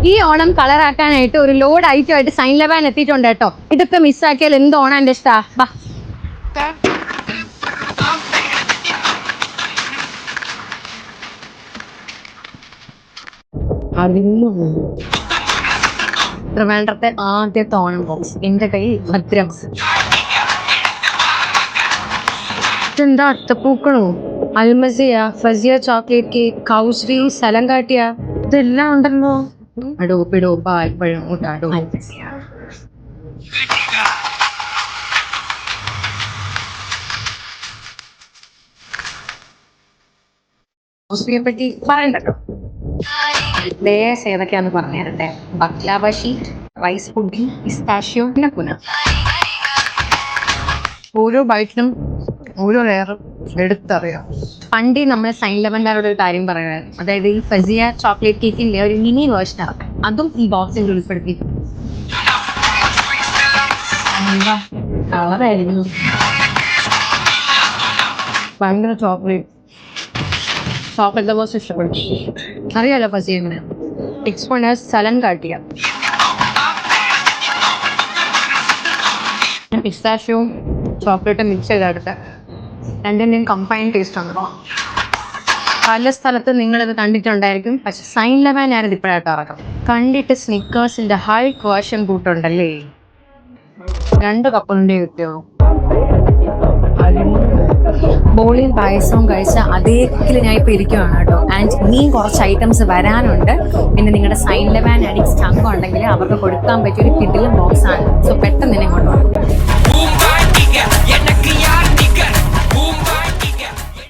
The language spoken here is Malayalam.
ഈ ഓണം കളറാക്കാനായിട്ട് ഒരു ലോഡ് ഐറ്റമായിട്ട് സൈൻ ലബാൻ എത്തിയിട്ടുണ്ട് കേട്ടോ. ഇതൊക്കെ മിസ്സാക്കിയാൽ എന്ത് ഓണം എൻ്റെ ഇഷ്ടാ. ബാ ട്രിവാൻഡ്രത്തെ ആദ്യത്തെ ഓണം ബോക്സ് എൻ്റെ കയ്യിൽ ഭദ്രം. ഇതെന്താ അത്തപ്പൂക്കളോ, അൽമസിയ, ഫസിയ ചോക്ലേറ്റ് കേക്ക്, കൗസ് വ്യൂ, സ്ഥലം കാട്ടിയ, ഇതെല്ലാം ഉണ്ടല്ലോ. അടോ പിടോ പാൽപ്പഴം ഊട്ടാടോ. പറ്റി പറയണ്ടല്ലോ. ലേസ് ഏതൊക്കെയാന്ന് പറഞ്ഞു തരട്ടെ. Baklava sheet, rice pudding, pistachio, പിന്നെ പുന. ഓരോ ബൈറ്റിനും ഓരോ ലെയറും എടുത്തറിയാം. പണ്ട് നമ്മൾ സൈൻ ലബൻകാരോട് ഒരു കാര്യം പറയുമായിരുന്നു. അതായത് ഈ ഫസിയ ചോക്ലേറ്റ് കേക്കിൻ്റെ ഒരു മിനി വേർഷനാണ്, അതും ഈ ബോക്സിൽ ഉൾപ്പെടുത്തിയിട്ടുണ്ട്. കളറായിരുന്നു ഭയങ്കര ചോക്ലേറ്റ് ബോക്സ് ഇഷ്ടപ്പെടും. അറിയാലോ ഫസിയ എങ്ങനെ എക്സ്പോണ്ട് സ്ഥലം കാട്ടിയ. പിസ്താഷ്യോവും ചോക്ലേറ്റും മിക്സ് ചെയ്തെടുത്ത് രണ്ടിൻ്റെയും കമ്പൈൻ ടേസ്റ്റ് ഉണ്ടോ. പല സ്ഥലത്ത് നിങ്ങളിത് കണ്ടിട്ടുണ്ടായിരിക്കും, പക്ഷെ സൈൻ ലബാൻ ഞാനിത് ഇപ്പോഴായിട്ട് ഇറക്കാം. കണ്ടിട്ട് സ്നിക്കേഴ്സിൻ്റെ ഹൈ വേർഷൻ കൂട്ടുണ്ടല്ലേ. 2 കപ്പലിൻ്റെ കിട്ടിയോ. ബോളിയും പായസവും കഴിച്ച അതേ ഞാൻ ഇപ്പോൾ ഇരിക്കുവാണ് കേട്ടോ. ആൻഡ് ഇനിയും കുറച്ച് ഐറ്റംസ് വരാനുണ്ട്. പിന്നെ നിങ്ങളുടെ സൈൻ ലബാൻ അഡിക്സ് ചങ്ക ഉണ്ടെങ്കിൽ അവർക്ക് കൊടുക്കാൻ പറ്റിയൊരു കിടിലൻ ബോക്സാണ്. സോ പെട്ടെന്ന് തന്നെ കൊണ്ടുപോകും.